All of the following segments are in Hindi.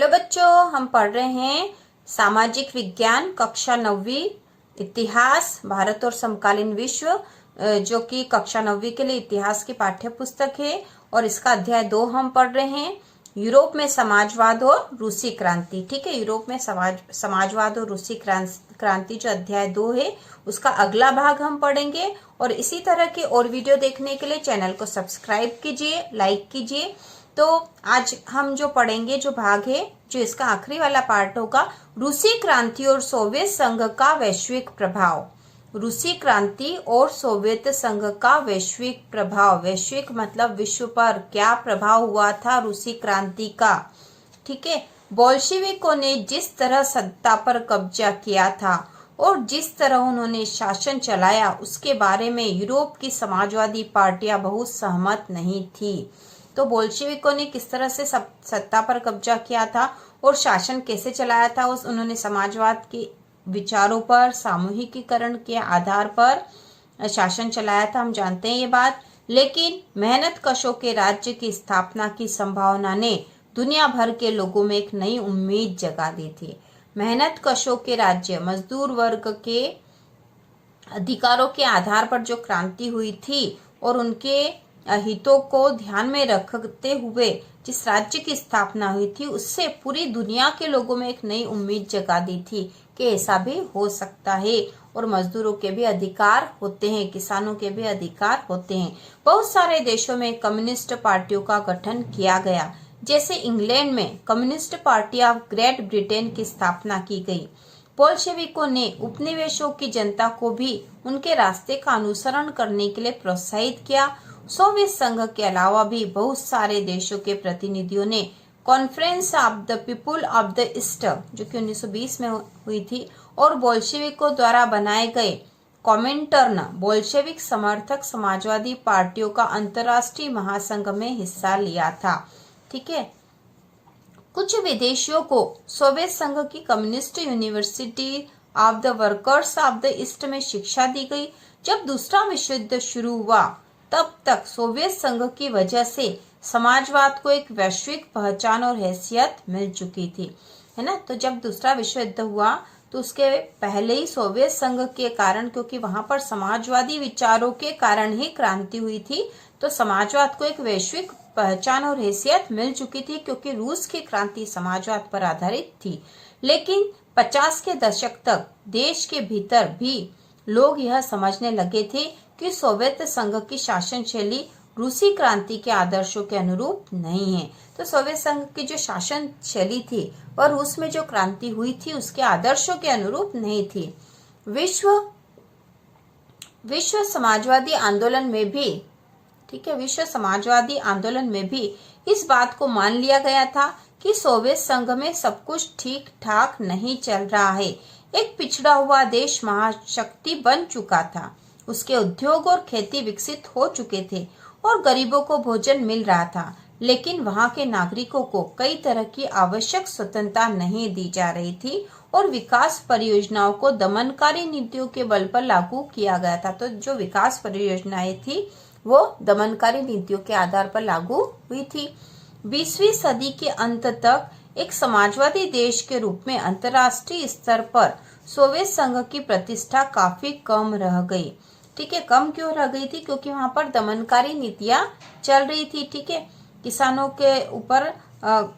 हेलो बच्चों, हम पढ़ रहे हैं सामाजिक विज्ञान कक्षा 9वीं इतिहास भारत और समकालीन विश्व, जो कि कक्षा 9वीं के लिए इतिहास की पाठ्य पुस्तक है। और इसका अध्याय 2 हम पढ़ रहे हैं, यूरोप में समाजवाद और रूसी क्रांति। ठीक है, यूरोप में समाजवाद और रूसी क्रांति जो अध्याय 2 है उसका अगला भाग हम पढ़ेंगे। और इसी तरह के और वीडियो देखने के लिए चैनल को सब्सक्राइब कीजिए, लाइक कीजिए। तो आज हम जो पढ़ेंगे, जो भाग है, जो इसका आखिरी वाला पार्ट होगा, रूसी क्रांति और सोवियत संघ का वैश्विक प्रभाव। रूसी क्रांति और सोवियत संघ का वैश्विक प्रभाव। वैश्विक मतलब विश्व पर क्या प्रभाव हुआ था रूसी क्रांति का। ठीक है, बोल्शेविकों ने जिस तरह सत्ता पर कब्जा किया था और जिस तरह उन्होंने शासन चलाया, उसके बारे में यूरोप की समाजवादी पार्टियां बहुत सहमत नहीं थी। तो बोल्शेविकों ने किस तरह से सत्ता पर कब्जा किया था और शासन कैसे चलाया था, उन्होंने समाजवाद के विचारों पर, सामूहिकीकरण के आधार पर शासन चलाया था, हम जानते हैं ये बात। लेकिन मेहनत कशों के राज्य की स्थापना की संभावना ने दुनिया भर के लोगों में एक नई उम्मीद जगा दी थी। मेहनत कशों के राज्य, मजदूर वर्ग के अधिकारों के आधार पर जो क्रांति हुई थी और उनके हितों को ध्यान में रखते हुए जिस राज्य की स्थापना हुई थी, उससे पूरी दुनिया के लोगों में एक नई उम्मीद जगा दी थी कि ऐसा भी हो सकता है और मजदूरों के भी अधिकार होते हैं, किसानों के भी अधिकार होते हैं। बहुत सारे देशों में कम्युनिस्ट पार्टियों का गठन किया गया, जैसे इंग्लैंड में communist party of great Britain की स्थापना की गई। बोल्शेविकों ने उपनिवेशों की जनता को भी उनके रास्ते का अनुसरण करने के लिए प्रोत्साहित किया। सोवियत संघ के अलावा भी बहुत सारे देशों के प्रतिनिधियों ने conference of the people of the east, जो कि 1920 में हुई थी, और बोल्शेविकों द्वारा बनाए गए कॉमिंटर्न, बोल्शेविक समर्थक समाजवादी पार्टियों का अंतर्राष्ट्रीय महासंघ में हिस्सा लिया था। ठीक है, कुछ विदेशियों को सोवियत संघ की communist university of the workers of the east में शिक्षा दी गई। जब दूसरा विश्व युद्ध शुरू हुआ, तब तक सोवियत संघ की वजह से समाजवाद को एक वैश्विक पहचान और हैसियत मिल चुकी थी, है ना। तो जब दूसरा विश्व युद्ध हुआ तो उसके पहले ही सोवियत संघ के कारण, क्योंकि वहां पर समाजवादी विचारों के कारण ही क्रांति हुई थी, तो समाजवाद को एक वैश्विक पहचान और हैसियत मिल चुकी थी, क्योंकि रूस की क्रांति समाजवाद पर आधारित थी। लेकिन 50 के दशक तक देश के भीतर भी लोग यह समझने लगे थे कि सोवियत संघ की शासन शैली रूसी क्रांति के आदर्शों के अनुरूप नहीं है। तो सोवियत संघ की जो शासन शैली थी वह रूस में जो क्रांति हुई थी उसके आदर्शों के अनुरूप नहीं थी। विश्व समाजवादी आंदोलन में भी, ठीक है, विश्व समाजवादी आंदोलन में भी इस बात को मान लिया गया था कि सोवियत संघ में सब कुछ ठीक ठाक नहीं चल रहा है। एक पिछड़ा हुआ देश महाशक्ति बन चुका था, उसके उद्योग और खेती विकसित हो चुके थे और गरीबों को भोजन मिल रहा था, लेकिन वहां के नागरिकों को कई तरह की आवश्यक स्वतंत्रता नहीं दी जा रही थी और विकास परियोजनाओं को दमनकारी नीतियों के बल पर लागू किया गया था। तो जो विकास परियोजनाएं थी वो दमनकारी नीतियों के आधार पर लागू हुई थी। 20वीं सदी के अंत तक एक समाजवादी देश के रूप में अंतर्राष्ट्रीय स्तर पर सोवियत संघ की प्रतिष्ठा काफी कम रह गई। ठीक है, कम क्यों रह गई थी? क्योंकि वहां पर दमनकारी नीतियां चल रही थी। ठीक है, किसानों के ऊपर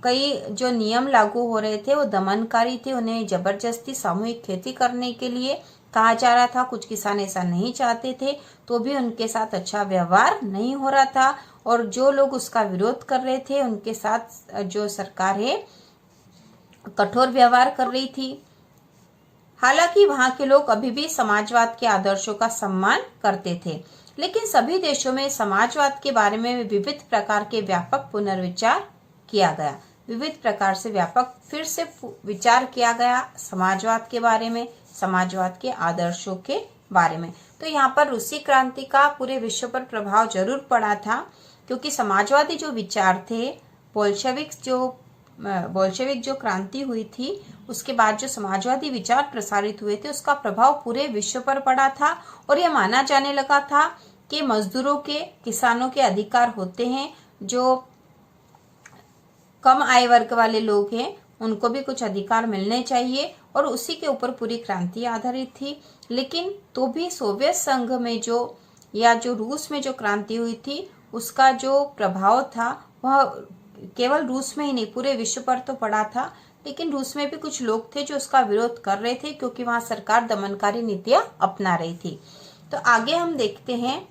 कई जो नियम लागू हो रहे थे वो दमनकारी थे, उन्हें जबरदस्ती सामूहिक खेती करने के लिए कहा जा रहा था। कुछ किसान ऐसा नहीं चाहते थे तो भी उनके साथ अच्छा व्यवहार नहीं हो रहा था, और जो लोग उसका विरोध कर रहे थे उनके साथ जो सरकार है कठोर व्यवहार कर रही थी। हालांकि वहां के लोग अभी भी समाजवाद के आदर्शों का सम्मान करते थे, लेकिन सभी देशों में समाजवाद के बारे में विविध प्रकार के व्यापक पुनर्विचार किया गया। विविध प्रकार से व्यापक फिर से विचार किया गया समाजवाद के बारे में, समाजवाद के आदर्शों के बारे में। तो यहाँ पर रूसी क्रांति का पूरे विश्व पर प्रभाव जरूर पड़ा था, क्योंकि समाजवादी जो विचार थे, बोल्शेविक जो क्रांति हुई थी उसके बाद जो समाजवादी विचार प्रसारित हुए थे उसका प्रभाव पूरे विश्व पर पड़ा था। और यह माना जाने लगा था कि मजदूरों के, किसानों के अधिकार होते हैं, जो कम आय वर्ग वाले लोग हैं उनको भी कुछ अधिकार मिलने चाहिए, और उसी के ऊपर पूरी क्रांति आधारित थी। लेकिन तो भी सोवियत संघ में जो रूस में जो क्रांति हुई थी, उसका जो प्रभाव था वह केवल रूस में ही नहीं, पूरे विश्व पर तो पड़ा था। लेकिन रूस में भी कुछ लोग थे जो उसका विरोध कर रहे थे, क्योंकि वहां सरकार दमनकारी नीतियां अपना रही थी। तो आगे हम देखते हैं,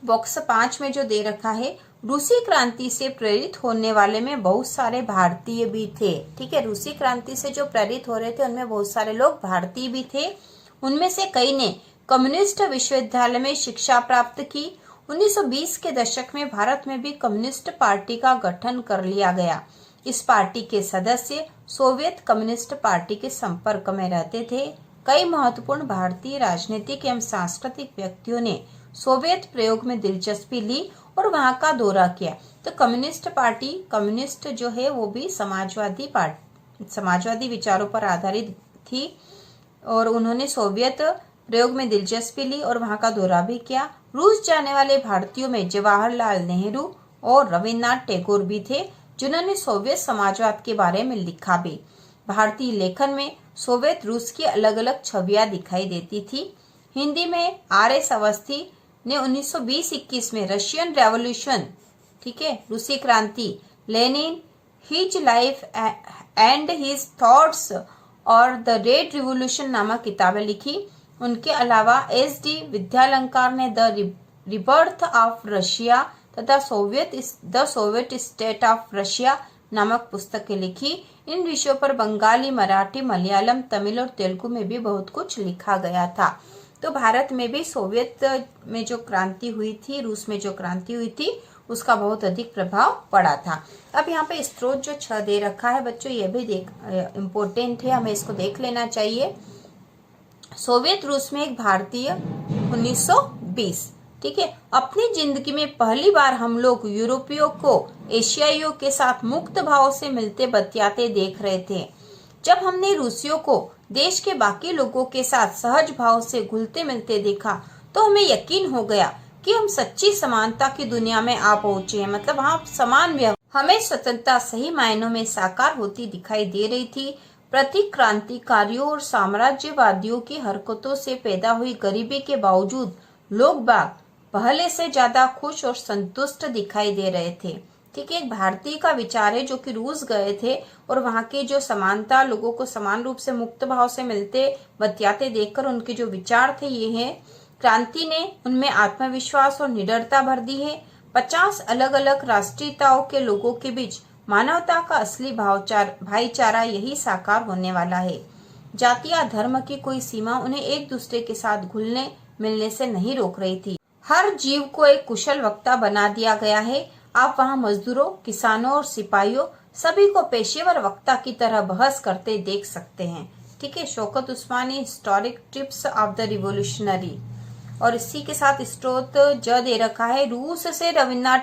बॉक्स 5 में जो दे रखा है, रूसी क्रांति से प्रेरित होने वाले में बहुत सारे भारतीय भी थे। ठीक है, रूसी क्रांति से जो प्रेरित हो रहे थे उनमें बहुत सारे लोग भारतीय भी थे। उनमें से कई ने कम्युनिस्ट विश्वविद्यालय में शिक्षा प्राप्त की। 1920 के दशक में भारत में भी कम्युनिस्ट पार्टी का गठन कर लिया गया। इस पार्टी के सदस्य सोवियत कम्युनिस्ट पार्टी के संपर्क में रहते थे। कई महत्वपूर्ण भारतीय राजनीतिक एवं सांस्कृतिक व्यक्तियों ने सोवियत प्रयोग में दिलचस्पी ली और वहां का दौरा किया। तो कम्युनिस्ट पार्टी, कम्युनिस्ट जो है वो भी समाजवादी विचारों पर आधारित थी, और उन्होंने सोवियत प्रयोग में दिलचस्पी ली और वहां का दौरा भी किया। रूस जाने वाले भारतीयों में जवाहरलाल नेहरू और रविन्द्रनाथ टैगोर भी थे, जिन्होंने सोवियत समाजवाद के बारे में लिखा भी। भारतीय लेखन में सोवियत रूस की अलग अलग छवियां दिखाई देती थी। हिंदी में R.S. अवस्थी ने 1920-21 में रशियन रेवोल्यूशन, ठीक है, रूसी क्रांति, Lenin, his life and his thoughts और द रेड रिवोल्यूशन नामक किताबें लिखी। उनके अलावा S.D. विद्यालंकार ने द रिबर्थ ऑफ रशिया तथा the Soviet state of Russia नामक पुस्तकें लिखी। इन विषयों पर बंगाली, मराठी, मलयालम, तमिल और तेलुगु में भी बहुत कुछ लिखा गया था। तो भारत में भी सोवियत में जो क्रांति हुई थी, रूस में जो क्रांति हुई थी, उसका बहुत अधिक प्रभाव पड़ा था। अब यहाँ पे स्रोत जो 6 दे रखा है बच्चों, ये भी इम्पोर्टेंट है, हमें इसको देख लेना चाहिए। सोवियत रूस में एक भारतीय 1920, ठीक है। अपनी जिंदगी में पहली बार हम लोग यूरोपियों को एशियाइयों के साथ मुक्त भाव से मिलते बतियाते देख रहे थे। जब हमने रूसियों को देश के बाकी लोगों के साथ सहज भाव से घुलते मिलते देखा तो हमें यकीन हो गया कि हम सच्ची समानता की दुनिया में आ पहुंचे हैं। मतलब वहाँ समान व्यवहार, हमें स्वतंत्रता सही मायनों में साकार होती दिखाई दे रही थी। प्रतिक्रांतिकारियों और साम्राज्यवादियों की हरकतों से पैदा हुई गरीबी के बावजूद लोग बाग पहले से ज्यादा खुश और संतुष्ट दिखाई दे रहे थे। ठीक है, एक भारतीय का विचार है जो कि रूस गए थे और वहाँ की जो समानता, लोगों को समान रूप से मुक्त भाव से मिलते बतियाते देखकर उनके जो विचार थे ये है, क्रांति ने उनमें आत्मविश्वास और निडरता भर दी है। 50 अलग अलग राष्ट्रीयताओं के लोगों के बीच मानवता का असली भाईचारा यही साकार होने वाला है। जाति या धर्म की कोई सीमा उन्हें एक दूसरे के साथ घुलने मिलने से नहीं रोक रही थी। हर जीव को एक कुशल वक्ता बना दिया गया है। आप वहाँ मजदूरों, किसानों और सिपाहियों सभी को पेशेवर वक्ता की तरह बहस करते देख सकते हैं। ठीक है, Shaukat Usmani, historic trips of the revolutionary. और इसी के साथ स्रोत दे रखा है, रूस से रविन्द्रनाथ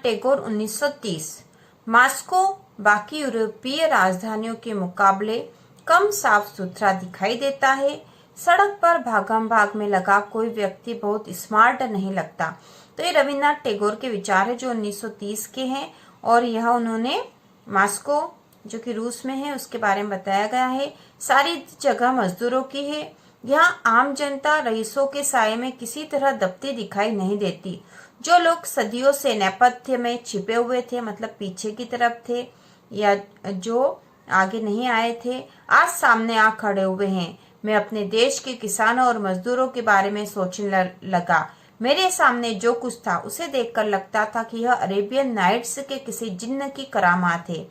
टैगोर 1930। मॉस्को बाकी यूरोपीय राजधानियों के मुकाबले कम साफ सुथरा दिखाई देता है। सड़क पर भागम भाग में लगा कोई व्यक्ति बहुत स्मार्ट नहीं लगता। तो ये रविन्द्रनाथ टैगोर के विचार है जो 1930 के हैं, और यह उन्होंने मॉस्को जो कि रूस में है उसके बारे में बताया गया है। सारी जगह मजदूरों की है। यहाँ आम जनता रईसों के साये में किसी तरह दबती दिखाई नहीं देती। जो लोग सदियों से नेपथ्य में छिपे हुए थे, मतलब पीछे की तरफ थे या जो आगे नहीं आए थे, आज सामने आ खड़े हुए हैं। मैं अपने देश के किसानों और मजदूरों के बारे में सोचने लगा। मेरे सामने जो कुछ था उसे देखकर लगता था कि यह अरेबियन नाइट्स के किसी जिन्न की करामात है।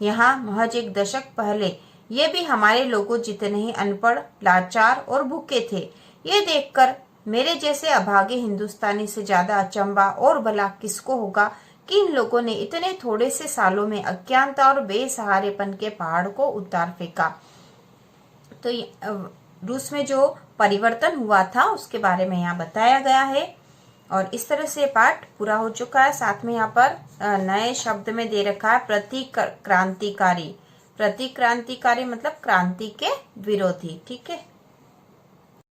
यहाँ महज एक दशक पहले ये भी हमारे लोगों जितने ही अनपढ़, लाचार और भूखे थे। ये देखकर मेरे जैसे अभागे हिंदुस्तानी से ज्यादा अचंबा और भला किसको होगा कि इन लोगों ने इतने थोड़े से सालों में अज्ञानता और बेसहारेपन के पहाड़ को उतार फेंका। तो रूस में जो परिवर्तन हुआ था उसके बारे में यहाँ बताया गया है। और इस तरह से पाठ पूरा हो चुका है। साथ में यहाँ पर नए शब्द में दे रखा है प्रतिक्रांतिकारी। प्रतिक्रांतिकारी मतलब क्रांति के विरोधी। ठीक है।